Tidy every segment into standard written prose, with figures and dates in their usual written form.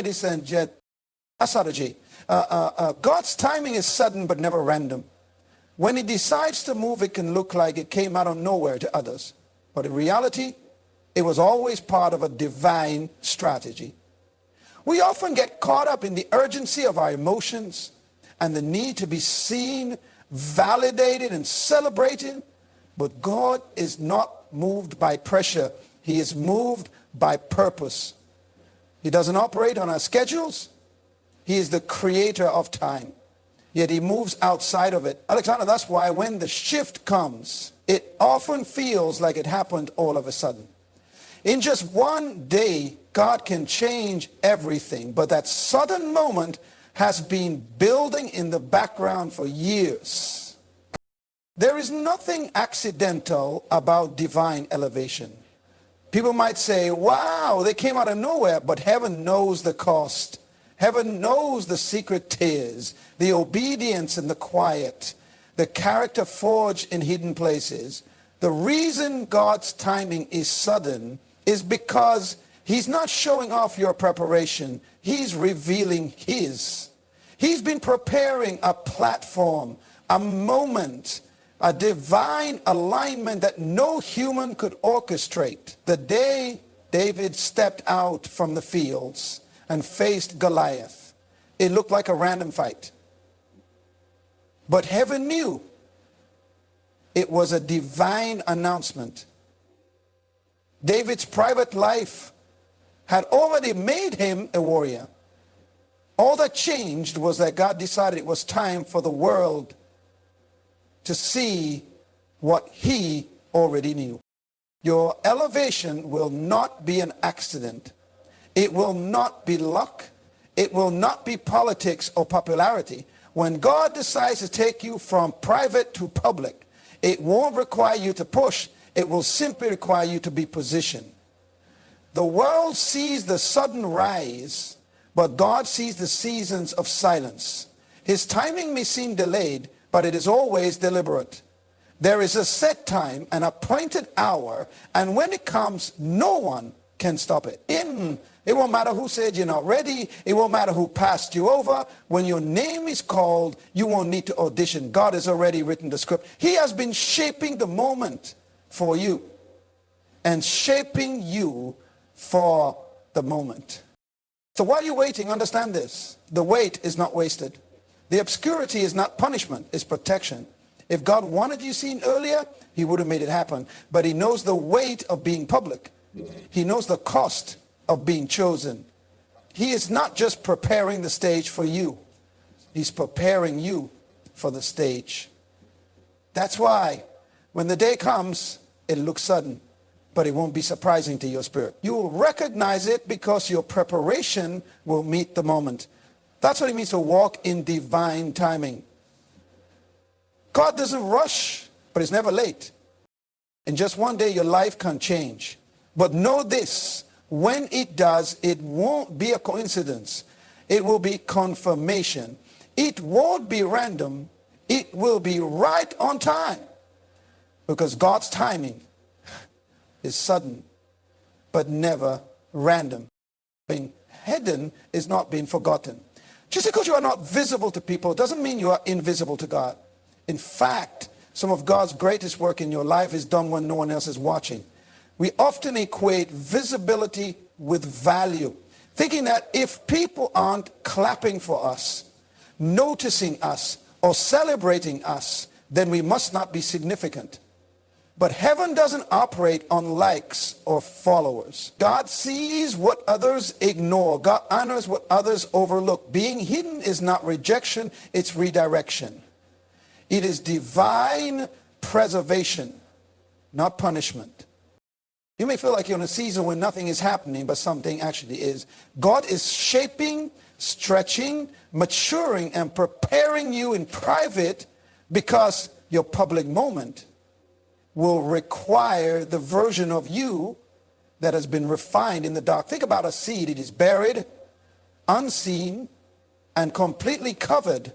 ladies and gentlemen, God's timing is sudden but never random. When he decides to move, it can look like it came out of nowhere to others. But in reality, it was always part of a divine strategy. We often get caught up in the urgency of our emotions and the need to be seen, validated, and celebrated. But God is not moved by pressure. He is moved by purpose. He doesn't operate on our schedules. He is the creator of time. Yet he moves outside of it. Alexander, that's why when the shift comes, it often feels like it happened all of a sudden. In just one day, God can change everything. But that sudden moment has been building in the background for years. There is nothing accidental about divine elevation. People might say, wow, they came out of nowhere, but heaven knows the cost. Heaven knows the secret tears, the obedience and the quiet, the character forged in hidden places. The reason God's timing is sudden is because he's not showing off your preparation. He's revealing his. He's been preparing a platform, a moment, a divine alignment that no human could orchestrate. The day David stepped out from the fields and faced Goliath, it looked like a random fight. But heaven knew it was a divine announcement. David's private life had already made him a warrior. All that changed was that God decided it was time for the world to see what he already knew. Your elevation will not be an accident. It will not be luck. It will not be politics or popularity. When God decides to take you from private to public, it won't require you to push. It will simply require you to be positioned. The world sees the sudden rise, but God sees the seasons of silence. His timing may seem delayed, but it is always deliberate. There is a set time, an appointed hour, and when it comes, no one can stop it. It won't matter who said you're not ready. It won't matter who passed you over. When your name is called, you won't need to audition. God has already written the script. He has been shaping the moment for you and shaping you for the moment. So while you're waiting, understand this. The wait is not wasted. The obscurity is not punishment, it's protection. If God wanted you seen earlier, he would have made it happen. But he knows the weight of being public. He knows the cost of being chosen. He is not just preparing the stage for you. He's preparing you for the stage. That's why when the day comes, it looks sudden, but it won't be surprising to your spirit. You will recognize it because your preparation will meet the moment. That's what it means to walk in divine timing. God doesn't rush, but it's never late. In just one day, your life can change. But know this, when it does, it won't be a coincidence. It will be confirmation. It won't be random. It will be right on time. Because God's timing is sudden, but never random. Being hidden is not being forgotten. Just because you are not visible to people doesn't mean you are invisible to God. In fact, some of God's greatest work in your life is done when no one else is watching. We often equate visibility with value, thinking that if people aren't clapping for us, noticing us, or celebrating us, then we must not be significant. But heaven doesn't operate on likes or followers. God sees what others ignore. God honors what others overlook. Being hidden is not rejection, it's redirection. It is divine preservation, not punishment. You may feel like you're in a season when nothing is happening, but something actually is. God is shaping, stretching, maturing, and preparing you in private because your public moment will require the version of you that has been refined in the dark. Think about a seed. It is buried, unseen, and completely covered.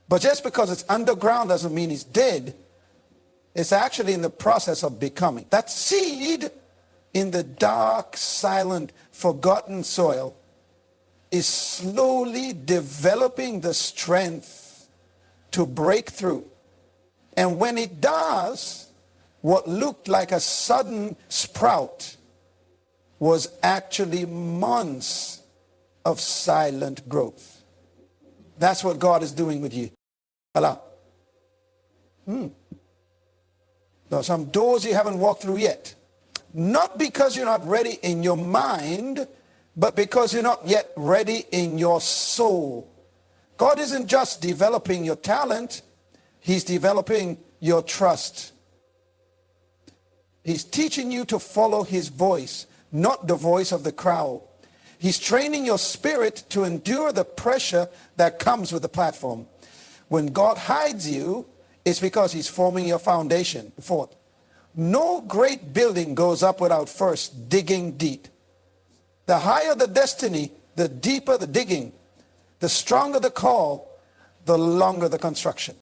But just because it's underground doesn't mean it's dead. It's actually in the process of becoming. That seed in the dark, silent, forgotten soil is slowly developing the strength to break through. And when it does, what looked like a sudden sprout was actually months of silent growth. That's what God is doing with you. Hello. There are some doors you haven't walked through yet. Not because you're not ready in your mind, but because you're not yet ready in your soul. God isn't just developing your talent, he's developing your trust. He's teaching you to follow his voice, not the voice of the crowd. He's training your spirit to endure the pressure that comes with the platform. When God hides you, it's because he's forming your foundation. Fourth, no great building goes up without first digging deep. The higher the destiny, the deeper the digging, the stronger the call, the longer the construction.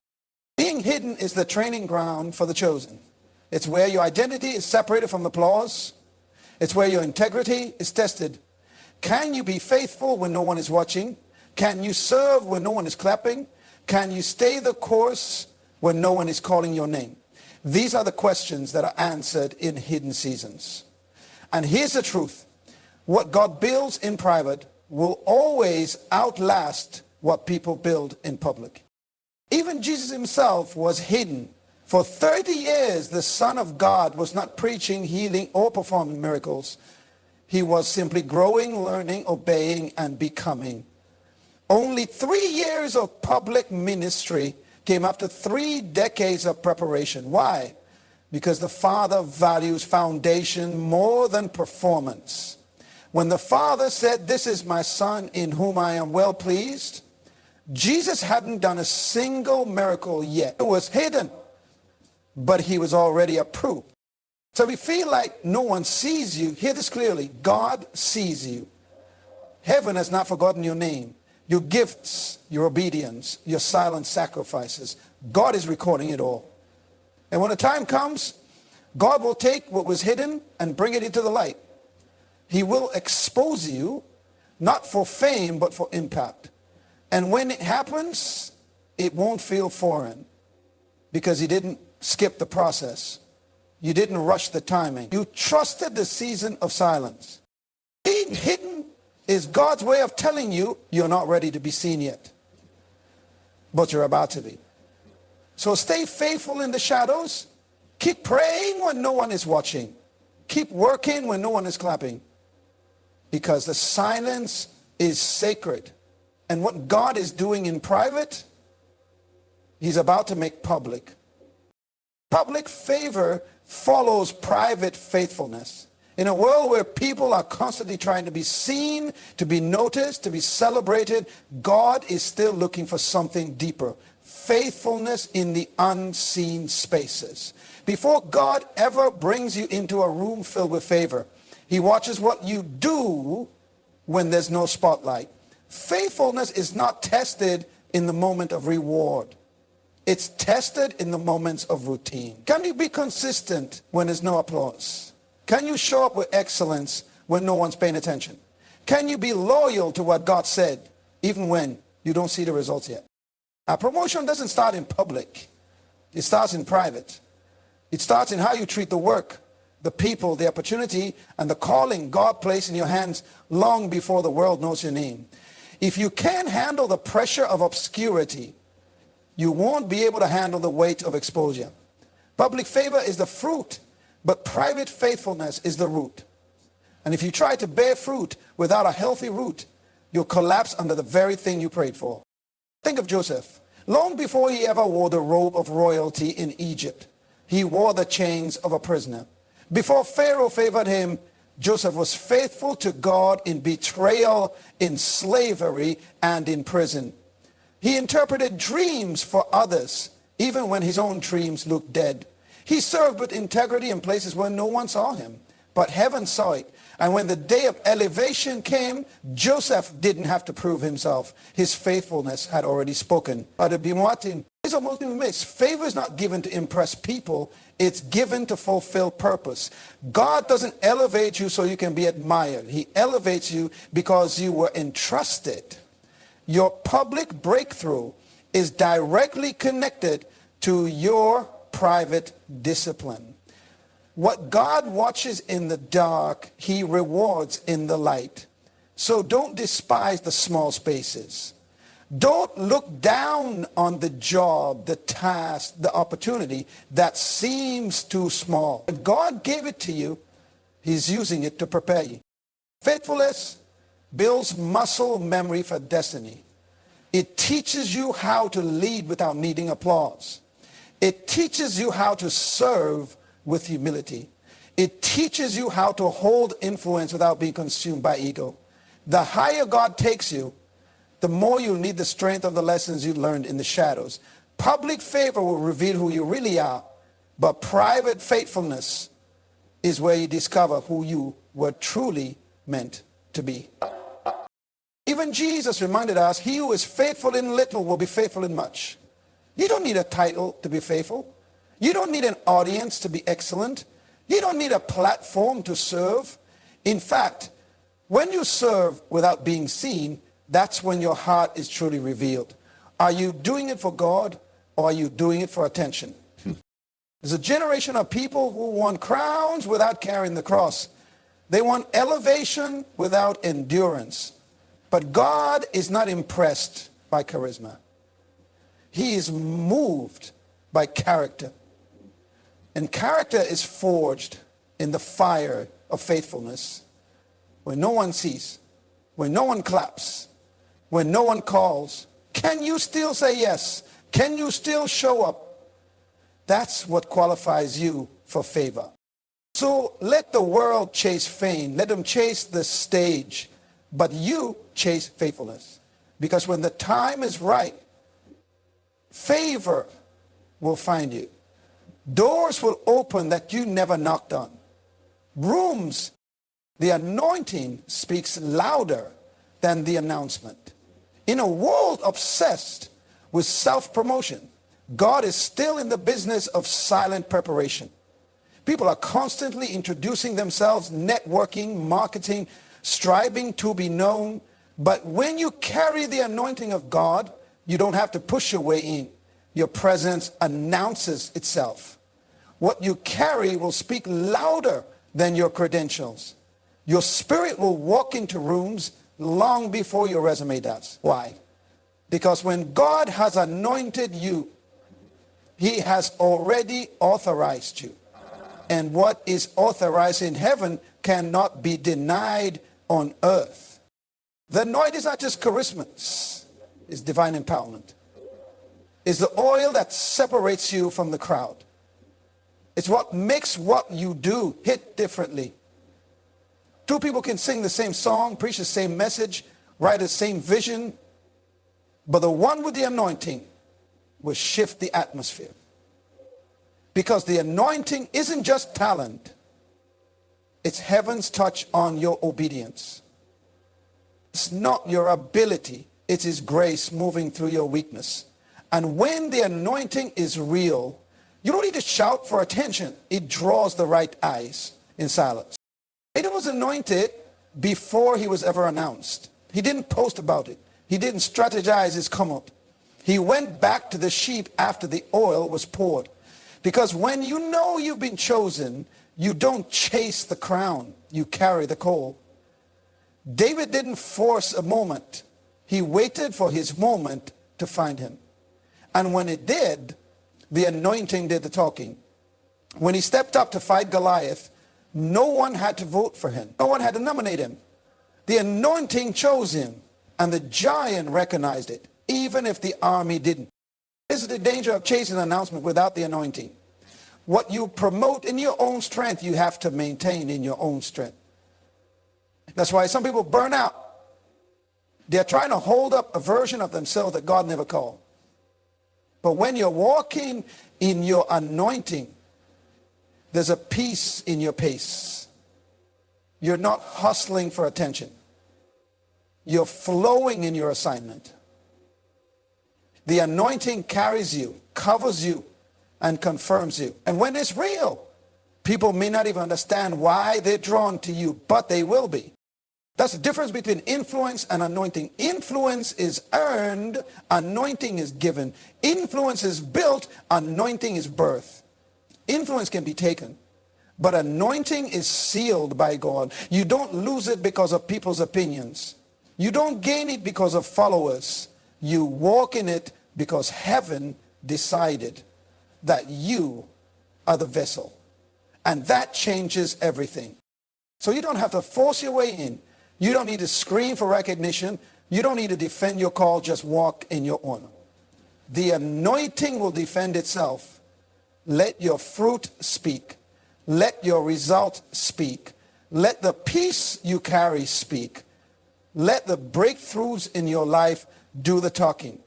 Being hidden is the training ground for the chosen. It's where your identity is separated from applause. It's where your integrity is tested. Can you be faithful when no one is watching? Can you serve when no one is clapping? Can you stay the course when no one is calling your name? These are the questions that are answered in hidden seasons. And here's the truth. What God builds in private will always outlast what people build in public. Even Jesus himself was hidden. For 30 years, the Son of God was not preaching, healing, or performing miracles. He was simply growing, learning, obeying, and becoming. Only 3 years of public ministry came after 3 decades of preparation. Why? Because the Father values foundation more than performance. When the Father said, "This is my Son in whom I am well pleased," Jesus hadn't done a single miracle yet. It was hidden, but he was already approved. So if you feel like no one sees you, hear this clearly. God sees you. Heaven has not forgotten your name, your gifts, your obedience, your silent sacrifices. God is recording it all. And when the time comes, God will take what was hidden and bring it into the light. He will expose you, not for fame, but for impact. And when it happens, it won't feel foreign because he didn't skip the process. You didn't rush the timing. You trusted the season of silence. Being hidden is God's way of telling you you're not ready to be seen yet, but you're about to be. So stay faithful in the shadows. Keep praying when no one is watching. Keep working when no one is clapping, because the silence is sacred. And what God is doing in private, he's about to make public. Public favor follows private faithfulness. In a world where people are constantly trying to be seen, to be noticed, to be celebrated, God is still looking for something deeper. Faithfulness in the unseen spaces. Before God ever brings you into a room filled with favor, he watches what you do when there's no spotlight. Faithfulness is not tested in the moment of reward. It's tested in the moments of routine. Can you be consistent when there's no applause? Can you show up with excellence when no one's paying attention? Can you be loyal to what God said even when you don't see the results yet? Our promotion doesn't start in public. It starts in private. It starts in how you treat the work, the people, the opportunity, and the calling God placed in your hands long before the world knows your name. If you can't handle the pressure of obscurity, you won't be able to handle the weight of exposure. Public favor is the fruit, but private faithfulness is the root. And if you try to bear fruit without a healthy root, you'll collapse under the very thing you prayed for. Think of Joseph. Long before he ever wore the robe of royalty in Egypt, he wore the chains of a prisoner. Before Pharaoh favored him, Joseph was faithful to God in betrayal, in slavery, and in prison. He interpreted dreams for others, even when his own dreams looked dead. He served with integrity in places where no one saw him, but heaven saw it. And when the day of elevation came, Joseph didn't have to prove himself. His faithfulness had already spoken. It's almost a mix. Favor is not given to impress people. It's given to fulfill purpose. God doesn't elevate you so you can be admired. He elevates you because you were entrusted. Your public breakthrough is directly connected to your private discipline. What God watches in the dark, he rewards in the light. So don't despise the small spaces. Don't look down on the job, the task, the opportunity that seems too small. If God gave it to you, he's using it to prepare you. Faithfulness builds muscle memory for destiny. It teaches you how to lead without needing applause. It teaches you how to serve with humility. It teaches you how to hold influence without being consumed by ego. The higher God takes you, the more you'll need the strength of the lessons you learned in the shadows. Public favor will reveal who you really are, but private faithfulness is where you discover who you were truly meant to be. Even Jesus reminded us, he who is faithful in little will be faithful in much. You don't need a title to be faithful. You don't need an audience to be excellent. You don't need a platform to serve. In fact, when you serve without being seen, that's when your heart is truly revealed. Are you doing it for God, or are you doing it for attention? There's a generation of people who want crowns without carrying the cross. They want elevation without endurance. But God is not impressed by charisma. He is moved by character. And character is forged in the fire of faithfulness. When no one sees, when no one claps, when no one calls, can you still say yes? Can you still show up? That's what qualifies you for favor. So let the world chase fame. Let them chase the stage. But you chase faithfulness. Because when the time is right, favor will find you. Doors will open that you never knocked on. Rooms, the anointing speaks louder than the announcement. In a world obsessed with self-promotion, God is still in the business of silent preparation. People are constantly introducing themselves, networking, marketing, striving to be known. But when you carry the anointing of God, you don't have to push your way in. Your presence announces itself. What you carry will speak louder than your credentials. Your spirit will walk into rooms long before your resume does. Why? Because when God has anointed you, he has already authorized you. And what is authorized in heaven cannot be denied on earth. The anointing is not just charisma, it's divine empowerment. It's the oil that separates you from the crowd. It's what makes what you do hit differently. Two people can sing the same song, preach the same message, write the same vision, but the one with the anointing will shift the atmosphere. Because the anointing isn't just talent, it's heaven's touch on your obedience. It's not your ability, it's his grace moving through your weakness. And when the anointing is real, you don't need to shout for attention. It draws the right eyes in silence. David was anointed before he was ever announced. He didn't post about it. He didn't strategize his come up. He went back to the sheep after the oil was poured. Because when you know you've been chosen, you don't chase the crown, you carry the coal. David didn't force a moment. He waited for his moment to find him. And when it did, the anointing did the talking. When he stepped up to fight Goliath, no one had to vote for him. No one had to nominate him. The anointing chose him, and the giant recognized it, even if the army didn't. This is the danger of chasing an announcement without the anointing. What you promote in your own strength, you have to maintain in your own strength. That's why some people burn out. They're trying to hold up a version of themselves that God never called. But when you're walking in your anointing, there's a peace in your pace. You're not hustling for attention. You're flowing in your assignment. The anointing carries you, covers you, and confirms you. And when it's real, people may not even understand why they're drawn to you, but they will be. That's the difference between influence and anointing. Influence is earned, anointing is given. Influence is built, anointing is birth. Influence can be taken, but anointing is sealed by God. You don't lose it because of people's opinions. You don't gain it because of followers. You walk in it because heaven decided that you are the vessel. And that changes everything. So you don't have to force your way in. You don't need to scream for recognition. You don't need to defend your call. Just walk in your honor. The anointing will defend itself. Let your fruit speak. Let your result speak. Let the peace you carry speak. Let the breakthroughs in your life do the talking.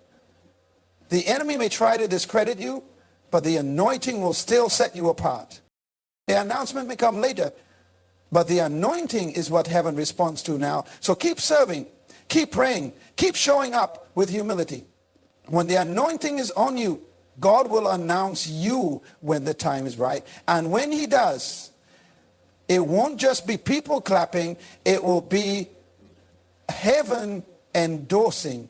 The enemy may try to discredit you, but the anointing will still set you apart. The announcement may come later, but the anointing is what heaven responds to now. So keep serving, keep praying, keep showing up with humility. When the anointing is on you, God will announce you when the time is right. And when he does, it won't just be people clapping, it will be heaven endorsing